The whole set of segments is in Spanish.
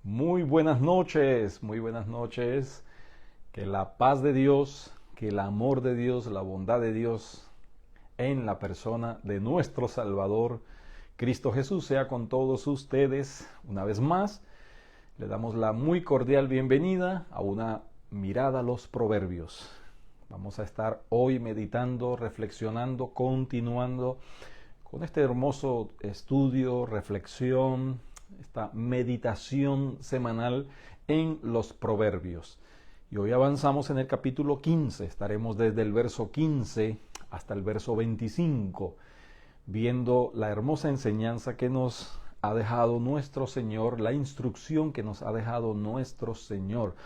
Muy buenas noches, muy buenas noches. Que la paz de Dios, que el amor de Dios, la bondad de Dios en la persona de nuestro Salvador, Cristo Jesús, sea con todos ustedes. Una vez más, le damos la muy cordial bienvenida a una mirada a los proverbios. Vamos a estar hoy meditando, reflexionando, continuando con este hermoso estudio, reflexión, esta meditación semanal en los proverbios. Y hoy avanzamos en el capítulo 15, estaremos desde el verso 15 hasta el verso 25, viendo la hermosa enseñanza que nos ha dejado nuestro Señor, la instrucción que nos ha dejado nuestro Señor,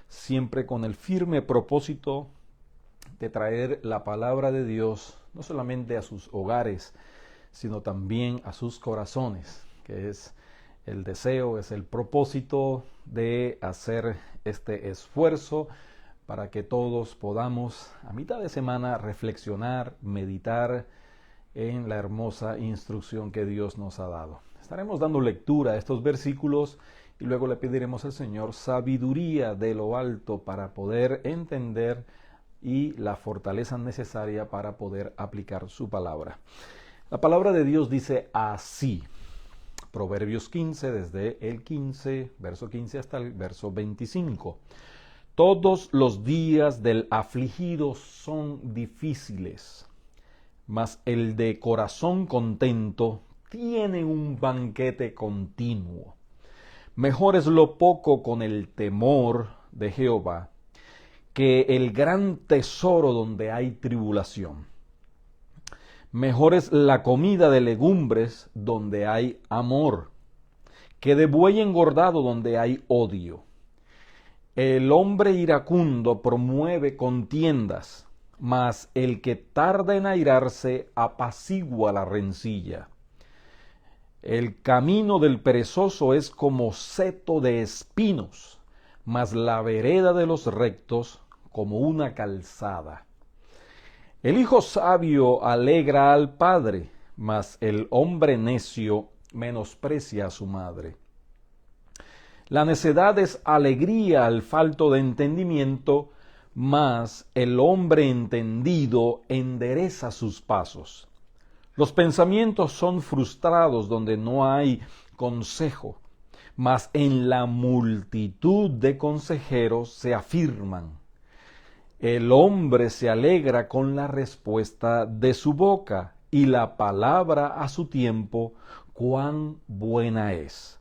siempre con el firme propósito de traer la palabra de Dios, no solamente a sus hogares, sino también a sus corazones, que es el deseo, es el propósito de hacer este esfuerzo para que todos podamos a mitad de semana reflexionar, meditar en la hermosa instrucción que Dios nos ha dado. Estaremos dando lectura a estos versículos y luego le pediremos al Señor sabiduría de lo alto para poder entender y la fortaleza necesaria para poder aplicar su palabra. La palabra de Dios dice así, Proverbios 15, desde el 15, verso 15 hasta el verso 25. Todos los días del afligido son difíciles, mas el de corazón contento tiene un banquete continuo. Mejor es lo poco con el temor de Jehová que el gran tesoro donde hay tribulación. Mejor es la comida de legumbres donde hay amor, que de buey engordado donde hay odio. El hombre iracundo promueve contiendas, mas el que tarda en airarse apacigua la rencilla. El camino del perezoso es como seto de espinos, mas la vereda de los rectos como una calzada. El hijo sabio alegra al padre, mas el hombre necio menosprecia a su madre. La necedad es alegría al falto de entendimiento, mas el hombre entendido endereza sus pasos. Los pensamientos son frustrados donde no hay consejo, mas en la multitud de consejeros se afirman. El hombre se alegra con la respuesta de su boca, y la palabra a su tiempo, cuán buena es.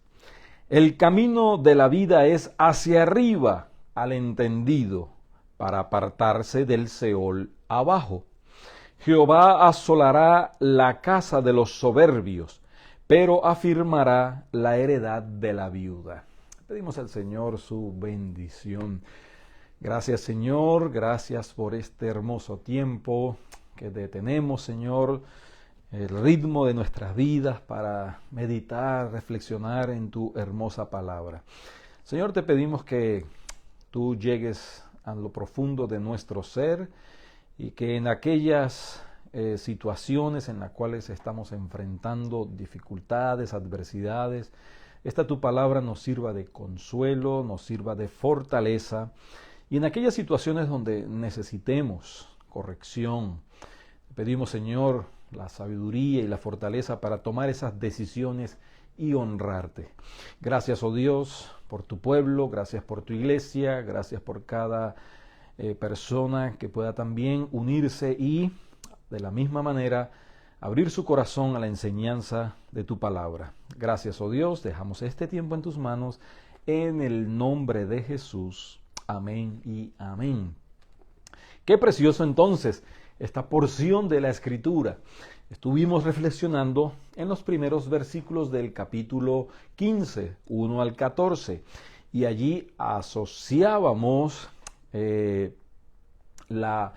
El camino de la vida es hacia arriba al entendido, para apartarse del Seol abajo. Jehová asolará la casa de los soberbios, pero afirmará la heredad de la viuda. Pedimos al Señor su bendición. Gracias, Señor, gracias por este hermoso tiempo que detenemos, Señor, el ritmo de nuestras vidas para meditar, reflexionar en tu hermosa palabra. Señor, te pedimos que tú llegues a lo profundo de nuestro ser y que en aquellas situaciones en las cuales estamos enfrentando dificultades, adversidades, esta tu palabra nos sirva de consuelo, nos sirva de fortaleza. Y en aquellas situaciones donde necesitemos corrección, pedimos, Señor, la sabiduría y la fortaleza para tomar esas decisiones y honrarte. Gracias, oh Dios, por tu pueblo, gracias por tu iglesia, gracias por cada persona que pueda también unirse y, de la misma manera, abrir su corazón a la enseñanza de tu palabra. Gracias, oh Dios, dejamos este tiempo en tus manos, en el nombre de Jesús. Amén y amén. Qué precioso entonces esta porción de la Escritura. Estuvimos reflexionando en los primeros versículos del capítulo 15, 1 al 14, y allí asociábamos la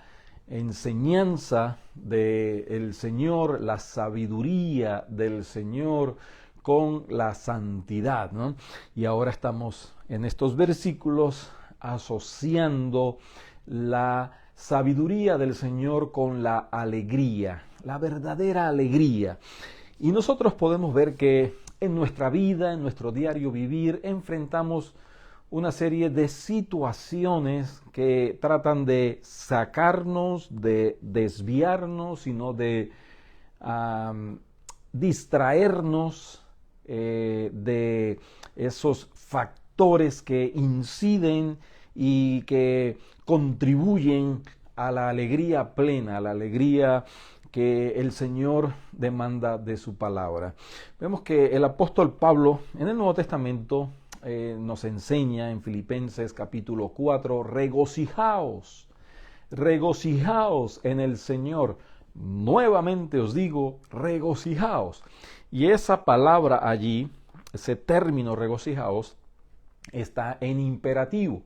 enseñanza del Señor, la sabiduría del Señor con la santidad, ¿no? Y ahora estamos en estos versículos asociando la sabiduría del Señor con la alegría, la verdadera alegría. Y nosotros podemos ver que en nuestra vida, en nuestro diario vivir, enfrentamos una serie de situaciones que tratan de sacarnos, de desviarnos, sino de distraernos de esos factores que inciden y que contribuyen a la alegría plena, a la alegría que el Señor demanda de su palabra. Vemos que el apóstol Pablo en el Nuevo Testamento nos enseña en Filipenses capítulo 4, regocijaos en el Señor. Nuevamente os digo, regocijaos. Y esa palabra allí, ese término regocijaos, está en imperativo.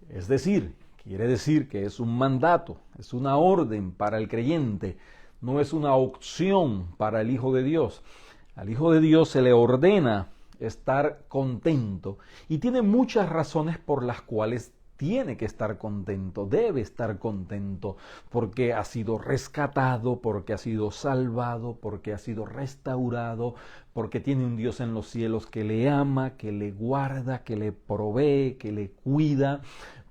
Es decir, quiere decir que es un mandato, es una orden para el creyente, no es una opción para el Hijo de Dios. Al Hijo de Dios se le ordena estar contento y tiene muchas razones por las cuales tiene que estar contento, debe estar contento, porque ha sido rescatado, porque ha sido salvado, porque ha sido restaurado, porque tiene un Dios en los cielos que le ama, que le guarda, que le provee, que le cuida,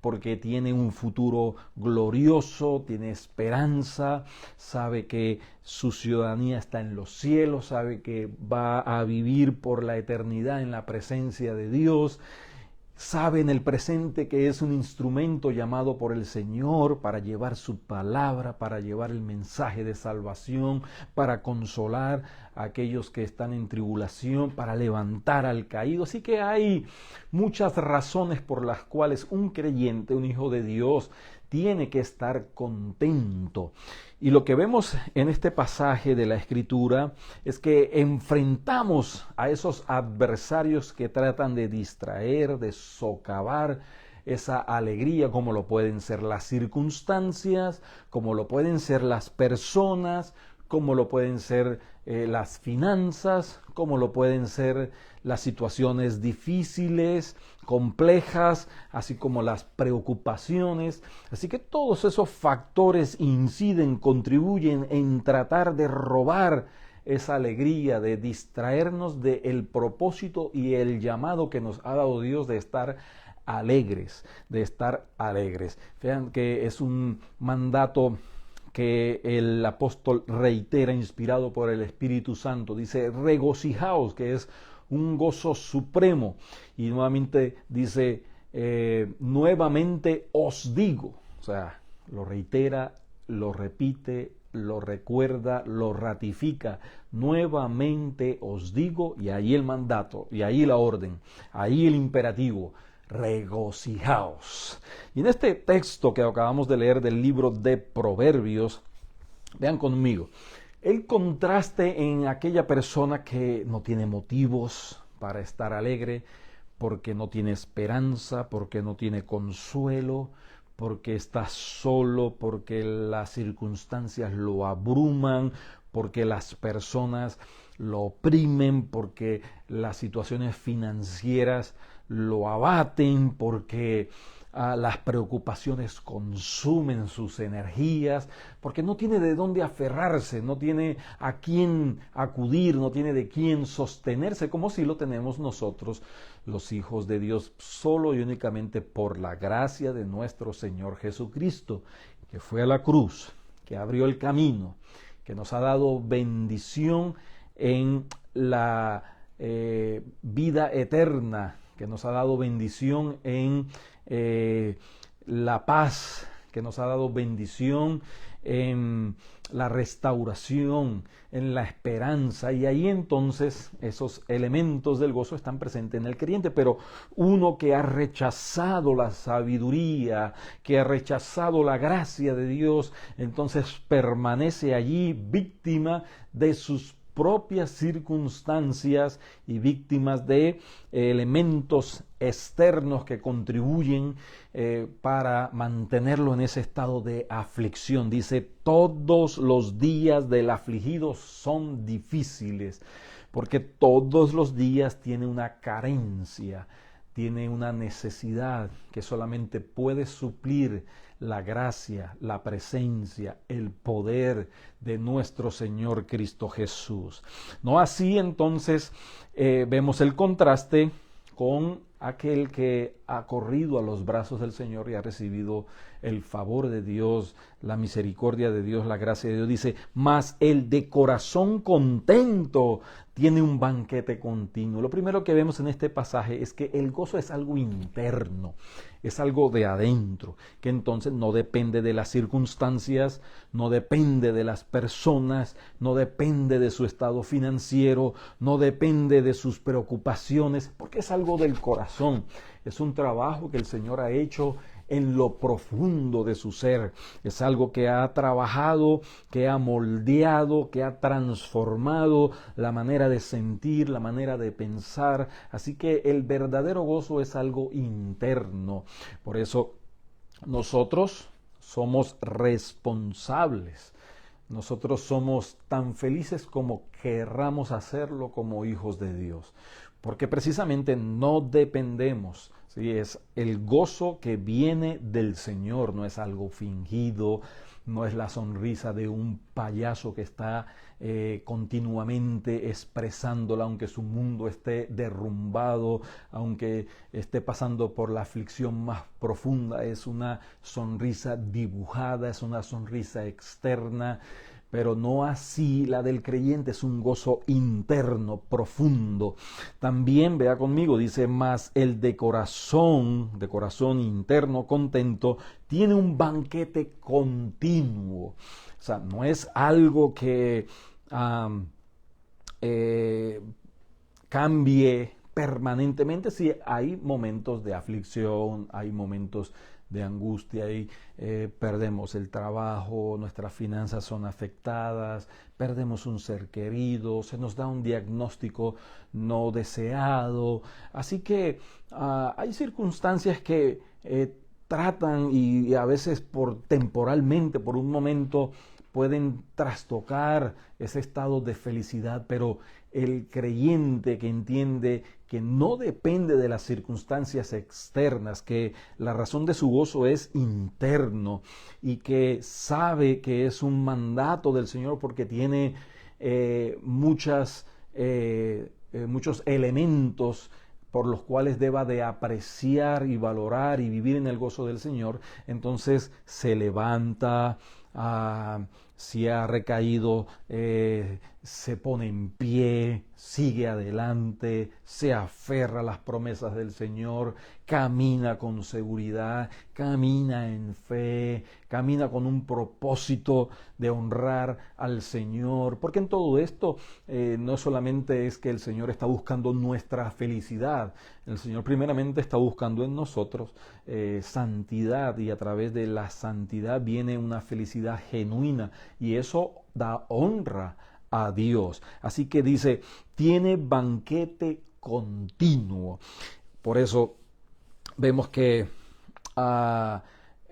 porque tiene un futuro glorioso, tiene esperanza, sabe que su ciudadanía está en los cielos, sabe que va a vivir por la eternidad en la presencia de Dios. Sabe en el presente que es un instrumento llamado por el Señor para llevar su palabra, para llevar el mensaje de salvación, para consolar a aquellos que están en tribulación, para levantar al caído. Así que hay muchas razones por las cuales un creyente, un hijo de Dios, tiene que estar contento. Y lo que vemos en este pasaje de la Escritura es que enfrentamos a esos adversarios que tratan de distraer, de socavar esa alegría, como lo pueden ser las circunstancias, como lo pueden ser las personas, como lo pueden ser las finanzas, como lo pueden ser las situaciones difíciles, complejas, así como las preocupaciones. Así que todos esos factores inciden, contribuyen en tratar de robar esa alegría, de distraernos del propósito y el llamado que nos ha dado Dios de estar alegres, de estar alegres. Vean que es un mandato que el apóstol reitera, inspirado por el Espíritu Santo. Dice, regocijaos, que es un gozo supremo. Y nuevamente dice, nuevamente os digo. O sea, lo reitera, lo repite, lo recuerda, lo ratifica. Nuevamente os digo, y ahí el mandato, y ahí la orden, ahí el imperativo. Regocijaos. Y en este texto que acabamos de leer del libro de Proverbios, vean conmigo, el contraste en aquella persona que no tiene motivos para estar alegre, porque no tiene esperanza, porque no tiene consuelo, porque está solo, porque las circunstancias lo abruman, porque las personas lo oprimen, porque las situaciones financieras lo abaten, porque las preocupaciones consumen sus energías, porque no tiene de dónde aferrarse, no tiene a quién acudir, no tiene de quién sostenerse, como si lo tenemos nosotros, los hijos de Dios, solo y únicamente por la gracia de nuestro Señor Jesucristo, que fue a la cruz, que abrió el camino, que nos ha dado bendición en la vida eterna, que nos ha dado bendición en la paz, que nos ha dado bendición en la restauración, en la esperanza, y ahí entonces esos elementos del gozo están presentes en el creyente. Pero uno que ha rechazado la sabiduría, que ha rechazado la gracia de Dios, entonces permanece allí víctima de sus propias circunstancias y víctimas de elementos externos que contribuyen para mantenerlo en ese estado de aflicción. Dice, todos los días del afligido son difíciles, porque todos los días tiene una carencia tiene una necesidad que solamente puede suplir la gracia, la presencia, el poder de nuestro Señor Cristo Jesús. No así entonces vemos el contraste con aquel que ha corrido a los brazos del Señor y ha recibido el favor de Dios, la misericordia de Dios, la gracia de Dios. Dice, mas el de corazón contento tiene un banquete continuo. Lo primero que vemos en este pasaje es que el gozo es algo interno, es algo de adentro, que entonces no depende de las circunstancias, no depende de las personas, no depende de su estado financiero, no depende de sus preocupaciones, porque es algo del corazón. Es un trabajo que el Señor ha hecho en lo profundo de su ser. Es algo que ha trabajado, que ha moldeado, que ha transformado la manera de sentir, la manera de pensar. Así que el verdadero gozo es algo interno. Por eso nosotros somos responsables. Nosotros somos tan felices como querramos hacerlo como hijos de Dios, porque precisamente no dependemos, ¿sí? Es el gozo que viene del Señor, no es algo fingido, no es la sonrisa de un payaso que está continuamente expresándola, aunque su mundo esté derrumbado, aunque esté pasando por la aflicción más profunda. Es una sonrisa dibujada, es una sonrisa externa, pero no así la del creyente. Es un gozo interno, profundo. También, vea conmigo, dice, mas el de corazón interno contento, tiene un banquete continuo. O sea, no es algo que cambie permanentemente. Sí, hay momentos de aflicción, hay momentos de angustia y perdemos el trabajo, nuestras finanzas son afectadas, perdemos un ser querido, se nos da un diagnóstico no deseado. Así que hay circunstancias que tratan y a veces temporalmente, por un momento, pueden trastocar ese estado de felicidad, pero el creyente que entiende que no depende de las circunstancias externas, que la razón de su gozo es interno y que sabe que es un mandato del Señor porque tiene muchos elementos por los cuales deba de apreciar y valorar y vivir en el gozo del Señor, entonces se levanta, si ha recaído, se pone en pie, sigue adelante, se aferra a las promesas del Señor, camina con seguridad, camina en fe, camina con un propósito de honrar al Señor, porque en todo esto no solamente es que el Señor está buscando nuestra felicidad, el Señor primeramente está buscando en nosotros santidad, y a través de la santidad viene una felicidad genuina, y eso da honra a Dios. Así que dice, tiene banquete continuo. Por eso vemos que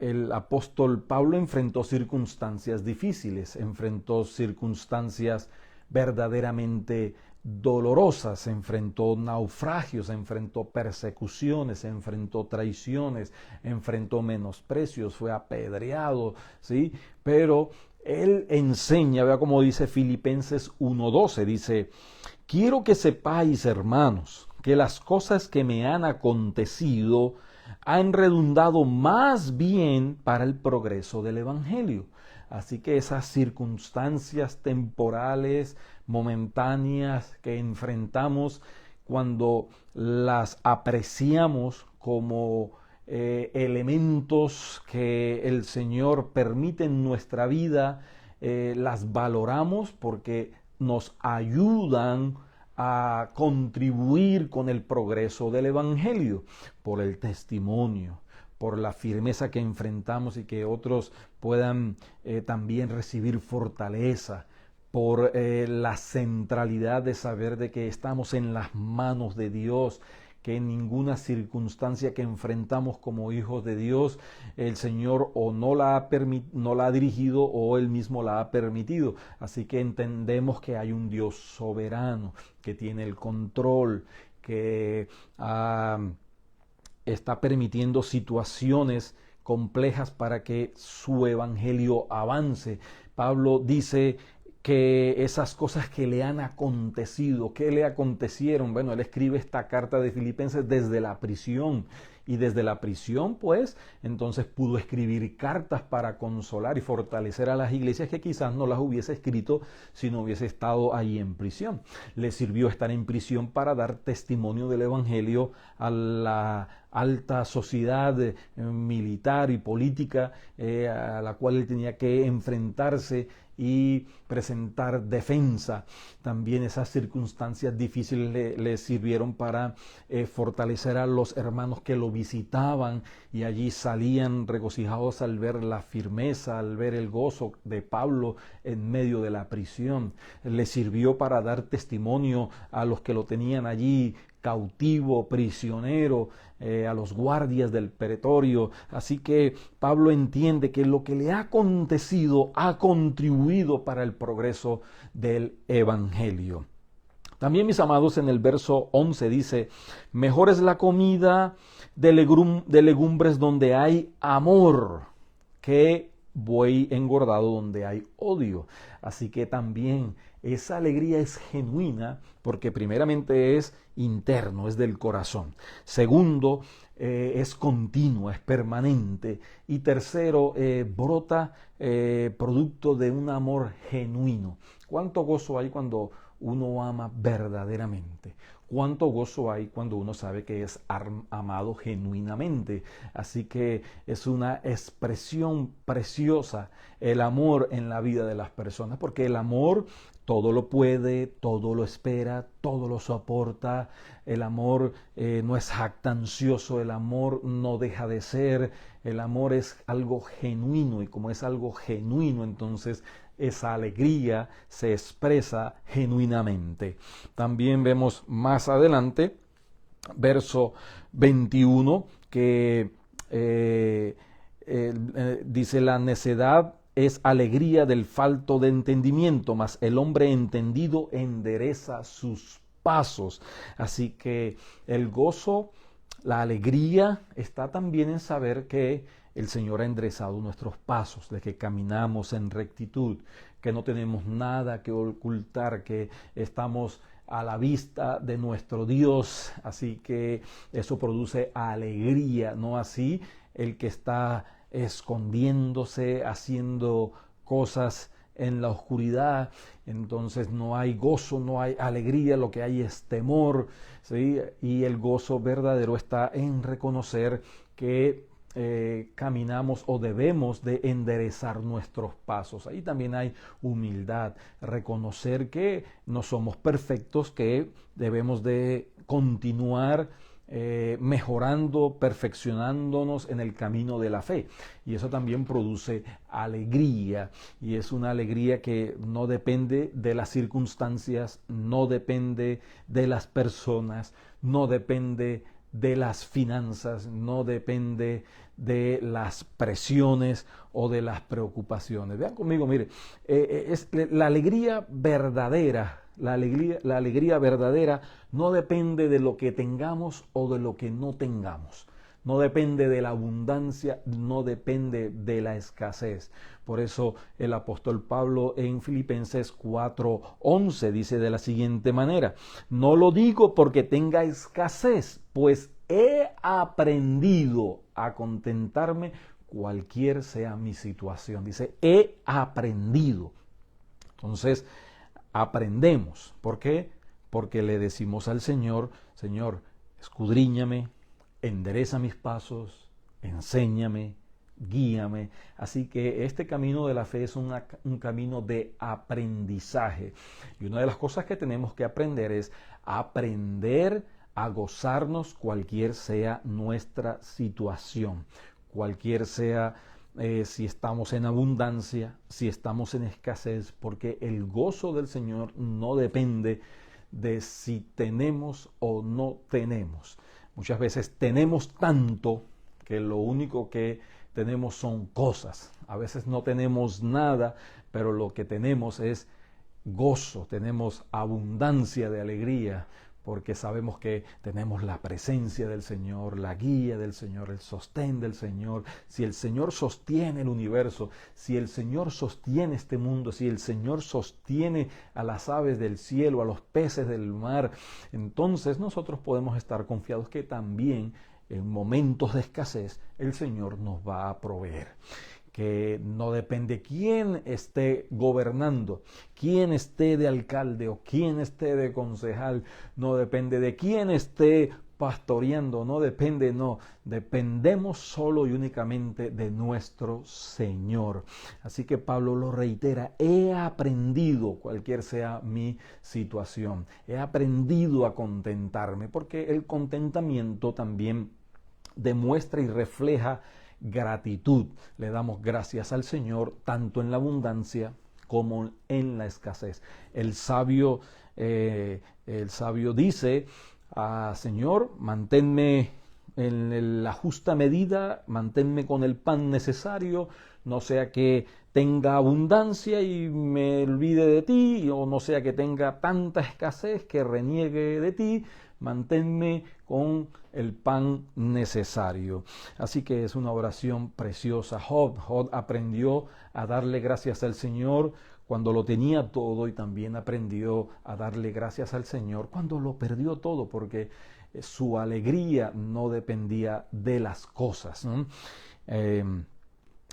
el apóstol Pablo enfrentó circunstancias difíciles, enfrentó circunstancias verdaderamente dolorosas, enfrentó naufragios, enfrentó persecuciones, enfrentó traiciones, enfrentó menosprecios, fue apedreado, ¿sí? Pero él enseña, vea como dice Filipenses 1:12, dice, quiero que sepáis, hermanos, que las cosas que me han acontecido han redundado más bien para el progreso del Evangelio. Así que esas circunstancias temporales, momentáneas que enfrentamos, cuando las apreciamos como elementos que el Señor permite en nuestra vida, las valoramos porque nos ayudan a contribuir con el progreso del Evangelio, por el testimonio, por la firmeza que enfrentamos y que otros puedan también recibir fortaleza, por la centralidad de saber de que estamos en las manos de Dios, que en ninguna circunstancia que enfrentamos como hijos de Dios, el Señor o no la ha dirigido o Él mismo la ha permitido. Así que entendemos que hay un Dios soberano, que tiene el control, que está permitiendo situaciones complejas para que su evangelio avance. Pablo dice que esas cosas que le han acontecido, ¿qué le acontecieron? Bueno, él escribe esta carta de Filipenses desde la prisión. Y desde la prisión, pues, entonces pudo escribir cartas para consolar y fortalecer a las iglesias que quizás no las hubiese escrito si no hubiese estado ahí en prisión. Le sirvió estar en prisión para dar testimonio del evangelio a la alta sociedad militar y política a la cual él tenía que enfrentarse y presentar defensa. También esas circunstancias difíciles le sirvieron para fortalecer a los hermanos que lo visitaban, y allí salían regocijados al ver la firmeza, al ver el gozo de Pablo en medio de la prisión. Le sirvió para dar testimonio a los que lo tenían allí cautivo, prisionero, a los guardias del pretorio. Así que Pablo entiende que lo que le ha acontecido ha contribuido para el progreso del evangelio. También, mis amados, en el verso 11 dice: mejor es la comida de legumbres donde hay amor que buey engordado donde hay odio. Así que también esa alegría es genuina, porque primeramente es interno, es del corazón. Segundo, es continua, es permanente. Y tercero, brota producto de un amor genuino. ¿Cuánto gozo hay cuando uno ama verdaderamente? ¿Cuánto gozo hay cuando uno sabe que es amado genuinamente? Así que es una expresión preciosa el amor en la vida de las personas, porque el amor todo lo puede, todo lo espera, todo lo soporta. El amor no es jactancioso, el amor no deja de ser, el amor es algo genuino, y como es algo genuino, entonces esa alegría se expresa genuinamente. También vemos más adelante, verso 21, que dice: la necedad es alegría del falto de entendimiento, mas el hombre entendido endereza sus pasos. Así que el gozo, la alegría está también en saber que el Señor ha enderezado nuestros pasos, de que caminamos en rectitud, que no tenemos nada que ocultar, que estamos a la vista de nuestro Dios. Así que eso produce alegría, no así el que está escondiéndose, haciendo cosas en la oscuridad. Entonces no hay gozo, no hay alegría, lo que hay es temor, ¿sí? Y el gozo verdadero está en reconocer que caminamos o debemos de enderezar nuestros pasos. Ahí también hay humildad, reconocer que no somos perfectos, que debemos de continuar mejorando, perfeccionándonos en el camino de la fe. Y eso también produce alegría, y es una alegría que no depende de las circunstancias, no depende de las personas, no depende de las finanzas, no depende de las presiones o de las preocupaciones. Vean conmigo, mire, es la alegría verdadera. La alegría verdadera no depende de lo que tengamos o de lo que no tengamos. No depende de la abundancia, no depende de la escasez. Por eso el apóstol Pablo en Filipenses 4:11 dice de la siguiente manera: no lo digo porque tenga escasez, pues he aprendido a contentarme cualquier sea mi situación. Dice, he aprendido. Entonces, aprendemos. ¿Por qué? Porque le decimos al Señor: Señor, escudriñame, endereza mis pasos, enséñame, guíame. Así que este camino de la fe es un camino de aprendizaje. Y una de las cosas que tenemos que aprender es aprender a gozarnos cualquier sea nuestra situación, cualquier sea si estamos en abundancia, si estamos en escasez, porque el gozo del Señor no depende de si tenemos o no tenemos. Muchas veces tenemos tanto que lo único que tenemos son cosas. A veces no tenemos nada, pero lo que tenemos es gozo, tenemos abundancia de alegría, porque sabemos que tenemos la presencia del Señor, la guía del Señor, el sostén del Señor. Si el Señor sostiene el universo, si el Señor sostiene este mundo, si el Señor sostiene a las aves del cielo, a los peces del mar, entonces nosotros podemos estar confiados que también en momentos de escasez el Señor nos va a proveer. Que no depende quién esté gobernando, quién esté de alcalde o quién esté de concejal, no depende de quién esté pastoreando, dependemos solo y únicamente de nuestro Señor. Así que Pablo lo reitera, he aprendido, cualquier sea mi situación, he aprendido a contentarme, porque el contentamiento también demuestra y refleja gratitud. Le damos gracias al Señor tanto en la abundancia como en la escasez. El sabio dice, Señor, manténme en la justa medida, manténme con el pan necesario, no sea que tenga abundancia y me olvide de ti, o no sea que tenga tanta escasez que reniegue de ti, manténme con el pan necesario. Así que es una oración preciosa. Job aprendió a darle gracias al Señor cuando lo tenía todo, y también aprendió a darle gracias al Señor cuando lo perdió todo, porque su alegría no dependía de las cosas, ¿no?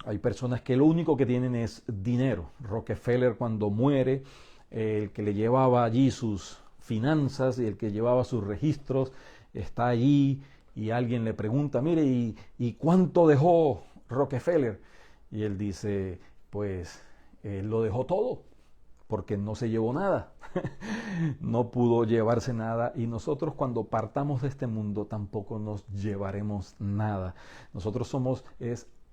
Hay personas que lo único que tienen es dinero. Rockefeller, cuando muere, el que le llevaba allí sus finanzas y el que llevaba sus registros está allí, y alguien le pregunta, mire, ¿y cuánto dejó Rockefeller? Y él dice, pues él lo dejó todo, porque no se llevó nada. No pudo llevarse nada, y nosotros cuando partamos de este mundo tampoco nos llevaremos nada. Nosotros somos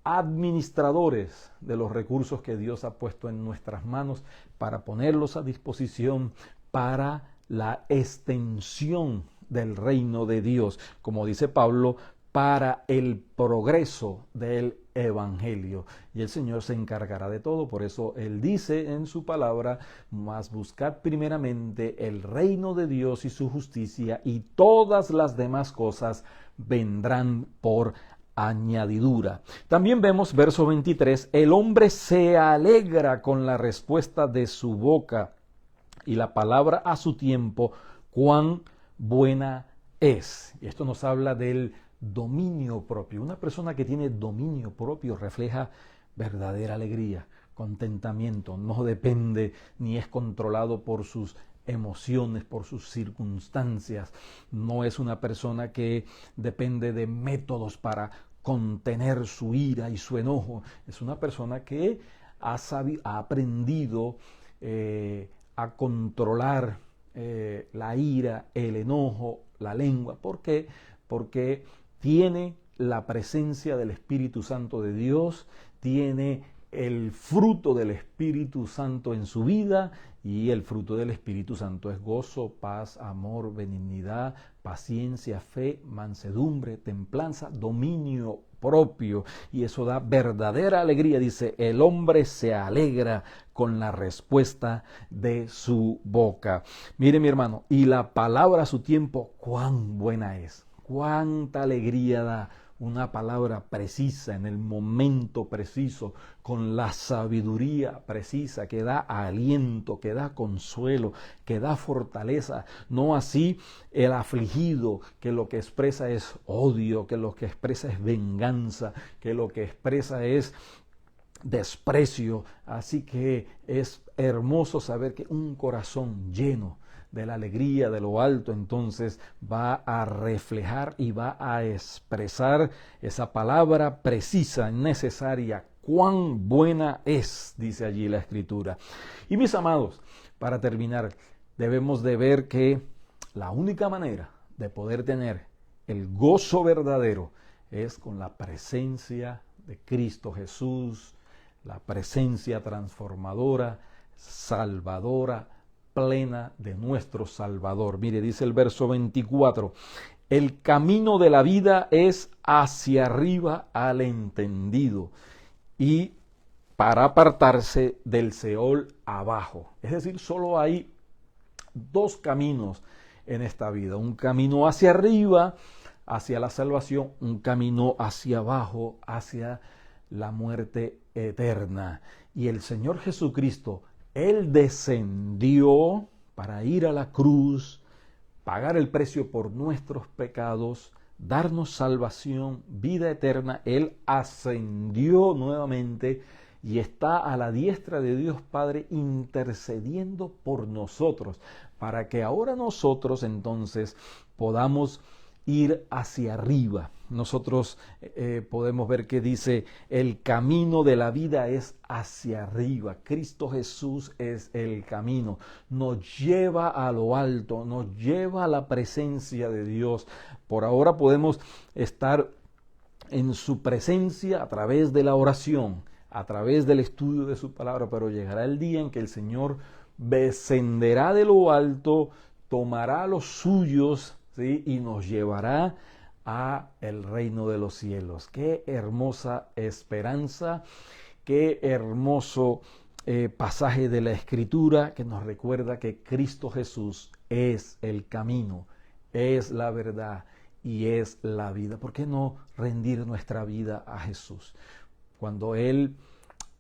administradores de los recursos que Dios ha puesto en nuestras manos para ponerlos a disposición para la extensión del reino de Dios, como dice Pablo, para el progreso del evangelio. Y el Señor se encargará de todo. Por eso Él dice en su palabra, mas buscad primeramente el reino de Dios y su justicia, y todas las demás cosas vendrán por añadidura. También vemos verso 23, el hombre se alegra con la respuesta de su boca, y la palabra a su tiempo, cuán buena es. Y esto nos habla del dominio propio. Una persona que tiene dominio propio refleja verdadera alegría, contentamiento, no depende ni es controlado por sus emociones, por sus circunstancias. No es una persona que depende de métodos para contener su ira y su enojo. Es una persona que ha aprendido a controlar la ira, el enojo, la lengua. ¿Por qué? Porque tiene la presencia del Espíritu Santo de Dios, tiene el fruto del Espíritu Santo en su vida, y el fruto del Espíritu Santo es gozo, paz, amor, benignidad, paciencia, fe, mansedumbre, templanza, dominio propio, y eso da verdadera alegría. Dice, el hombre se alegra con la respuesta de su boca. Mire, mi hermano, y la palabra a su tiempo, cuán buena es, cuánta alegría da una palabra precisa en el momento preciso, con la sabiduría precisa, que da aliento, que da consuelo, que da fortaleza. No así el afligido, que lo que expresa es odio, que lo que expresa es venganza, que lo que expresa es desprecio. Así que es hermoso saber que un corazón lleno de la alegría de lo alto, entonces va a reflejar y va a expresar esa palabra precisa, necesaria. Cuán buena es, dice allí la Escritura. Y mis amados, para terminar, debemos de ver que la única manera de poder tener el gozo verdadero es con la presencia de Cristo Jesús, la presencia transformadora, salvadora, plena de nuestro Salvador. Mire, dice el verso 24, el camino de la vida es hacia arriba al entendido, y para apartarse del Seol abajo. Es decir, solo hay dos caminos en esta vida. Un camino hacia arriba, hacia la salvación, un camino hacia abajo, hacia la muerte eterna. Y el Señor Jesucristo, Él descendió para ir a la cruz, pagar el precio por nuestros pecados, darnos salvación, vida eterna. Él ascendió nuevamente y está a la diestra de Dios Padre intercediendo por nosotros, para que ahora nosotros entonces podamos ir hacia arriba. Nosotros podemos ver que dice, el camino de la vida es hacia arriba. Cristo Jesús es el camino. Nos lleva a lo alto, nos lleva a la presencia de Dios. Por ahora podemos estar en su presencia a través de la oración, a través del estudio de su palabra, pero llegará el día en que el Señor descenderá de lo alto, tomará a los suyos, ¿sí?, y nos llevará a el reino de los cielos. Qué hermosa esperanza, qué hermoso pasaje de la Escritura que nos recuerda que Cristo Jesús es el camino, es la verdad y es la vida. ¿Por qué no rendir nuestra vida a Jesús? Cuando Él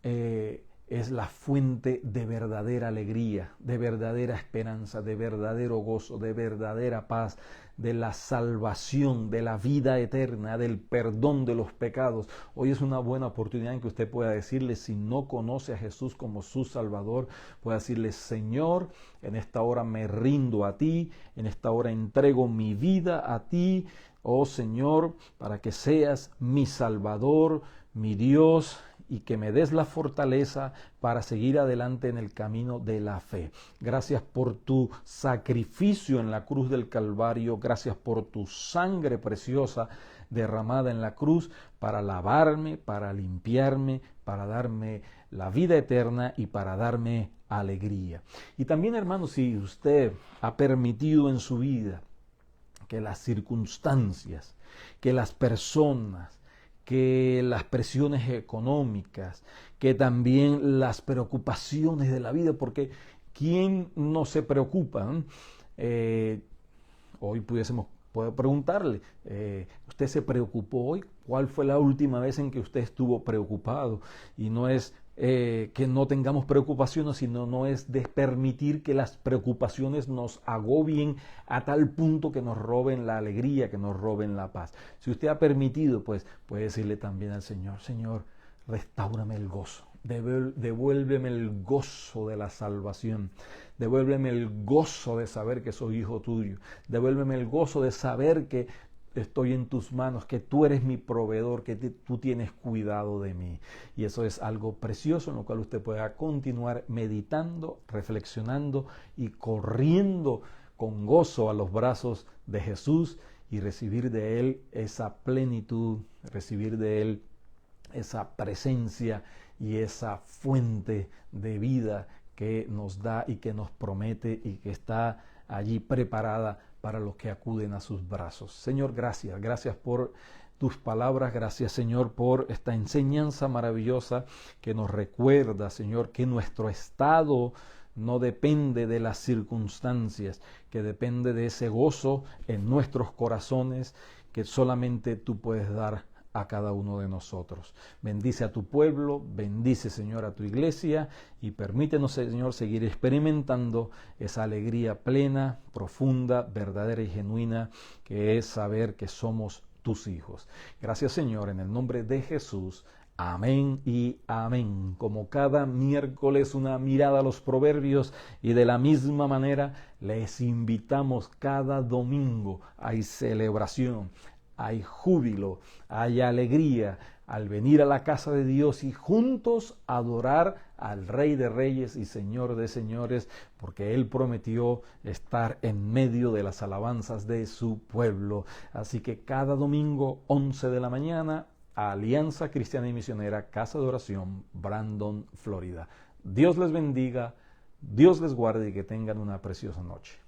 es la fuente de verdadera alegría, de verdadera esperanza, de verdadero gozo, de verdadera paz, de la salvación, de la vida eterna, del perdón de los pecados. Hoy es una buena oportunidad en que usted pueda decirle, si no conoce a Jesús como su Salvador, pueda decirle, Señor, en esta hora me rindo a ti, en esta hora entrego mi vida a ti, oh Señor, para que seas mi Salvador, mi Dios, y que me des la fortaleza para seguir adelante en el camino de la fe. Gracias por tu sacrificio en la cruz del Calvario, gracias por tu sangre preciosa derramada en la cruz para lavarme, para limpiarme, para darme la vida eterna y para darme alegría. Y también, hermanos, si usted ha permitido en su vida que las circunstancias, que las personas, que las presiones económicas, que también las preocupaciones de la vida, porque ¿quién no se preocupa? Hoy puedo preguntarle, ¿usted se preocupó hoy? ¿Cuál fue la última vez en que usted estuvo preocupado? Y no es que no tengamos preocupaciones, sino no es de permitir que las preocupaciones nos agobien a tal punto que nos roben la alegría, que nos roben la paz. Si usted ha permitido, pues puede decirle también al Señor, Señor, restáurame el gozo, devuélveme el gozo de la salvación, devuélveme el gozo de saber que soy hijo tuyo, devuélveme el gozo de saber que estoy en tus manos, que tú eres mi proveedor, que tú tienes cuidado de mí. Y eso es algo precioso en lo cual usted pueda continuar meditando, reflexionando y corriendo con gozo a los brazos de Jesús y recibir de Él esa plenitud, recibir de Él esa presencia y esa fuente de vida que nos da y que nos promete y que está allí preparada para los que acuden a sus brazos. Señor, gracias por tus palabras, gracias, Señor, por esta enseñanza maravillosa que nos recuerda, Señor, que nuestro estado no depende de las circunstancias, que depende de ese gozo en nuestros corazones que solamente tú puedes dar a cada uno de nosotros. Bendice a tu pueblo, bendice, Señor, a tu iglesia y permítenos, Señor, seguir experimentando esa alegría plena, profunda, verdadera y genuina que es saber que somos tus hijos. Gracias, Señor, en el nombre de Jesús. Amén y amén. Como cada miércoles una mirada a los proverbios y de la misma manera les invitamos cada domingo. Hay celebración, hay júbilo, hay alegría al venir a la casa de Dios y juntos adorar al Rey de Reyes y Señor de Señores, porque Él prometió estar en medio de las alabanzas de su pueblo. Así que cada domingo, 11 de la mañana, Alianza Cristiana y Misionera, Casa de Oración, Brandon, Florida. Dios les bendiga, Dios les guarde y que tengan una preciosa noche.